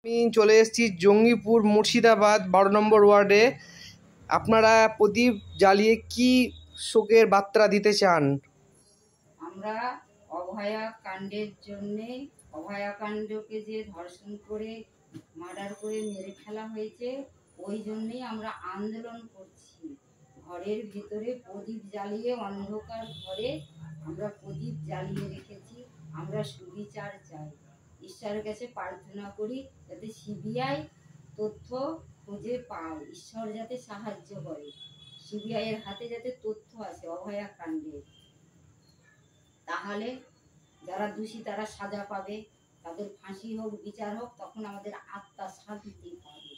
আমি চলে এসেছি জঙ্গিপুর মুর্শিদাবাদ 12 নম্বর ওয়ার্ডে। আপনারা প্রদীপ জ্বালিয়ে কি শোকের বার্তা দিতে চান? আমরা অভয়াকাণ্ডের জন্যে, অভয়াকাণ্ডকে যে ধর্ষণ করে মার্ডার করে মেরে ফেলা হয়েছে, ওই জন্যেই আমরা আন্দোলন করছি। ঘরের ভিতরে প্রদীপ জ্বালিয়ে, অন্ধকার ঘরে আমরা প্রদীপ জ্বালিয়ে রেখেছি। আমরা সুবিচার চাই, ঈশ্বরের কাছে প্রার্থনা করি যাতে সিবিআই তথ্য খুঁজে পায়, ঈশ্বর যাতে সাহায্য করে, সিবিআই এর হাতে যাতে তথ্য আসে অভয়াকাণ্ডের। তাহলে যারা দোষী তারা সাজা পাবে, তাদের ফাঁসি হোক, বিচার হোক, তখন আমাদের আত্মা শান্তি পাবে।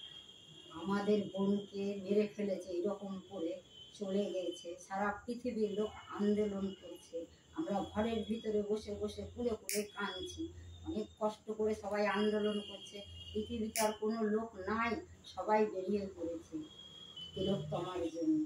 আমাদের বোনকে মেরে ফেলেছে, এরকম করে চলে গেছে, সারা পৃথিবীর লোক আন্দোলন করছে। আমরা ঘরের ভিতরে বসে বসে কুলে কুলে কাঁদছি। অনেক কষ্ট করে সবাই আন্দোলন করছে। পৃথিবীতে আর কোনো লোক নাই, সবাই বেরিয়ে পড়েছে তিলোত্তমার জন্য।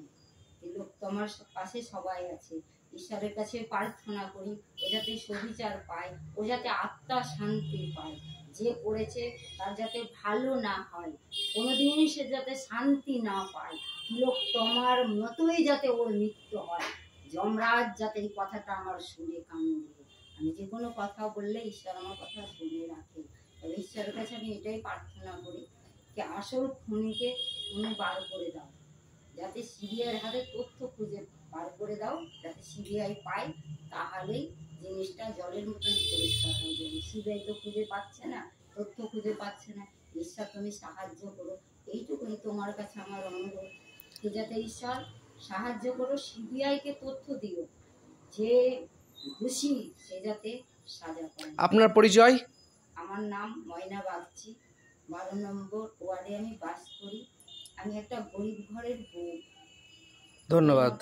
তিলোত্তমার পাশে সবাই আছে। ঈশ্বরের কাছে প্রার্থনা করি ও যাতে সুবিচার পায়, ও যাতে আত্মা শান্তি পায়। যে করেছে তার যাতে ভালো না হয়, কোনোদিন সে যাতে শান্তি না পায়, তিলোত্তমার মতোই যাতে ওর মৃত্যু হয়। যমরাজ যাতে এই কথাটা আমার শুনে কান দেয়। আমি যে কোনো কথা বললে ঈশ্বর আমার কথা শুনে রাখে। তবে ঈশ্বরের কাছে আমি এটাই প্রার্থনা করি যে আসল খুনিকে তুমি বার করে দাও, যাতে সিবিআইয়ের হাতে তথ্য খুঁজে বার করে দাও, যাতে সিবিআই পায়। তাহলেই জিনিসটা জলের মতন পরিষ্কার হয়ে যাবে। সিবিআই তো খুঁজে পাচ্ছে না, তথ্য খুঁজে পাচ্ছে না। ঈশ্বর তুমি সাহায্য করো, এইটুকুই তোমার কাছে আমার অনুরোধ। তো যাতে ঈশ্বর সাহায্য করো, সিবিআইকে তথ্য দিও, যে দোষী সে যাতে সাজা পায়। আপনার পরিচয়? আমার নাম ময়না বাগচি, 12 নম্বর ওয়ার্ডে আমি বাস করি। আমি একটা গরিব ঘরের বউ। ধন্যবাদ।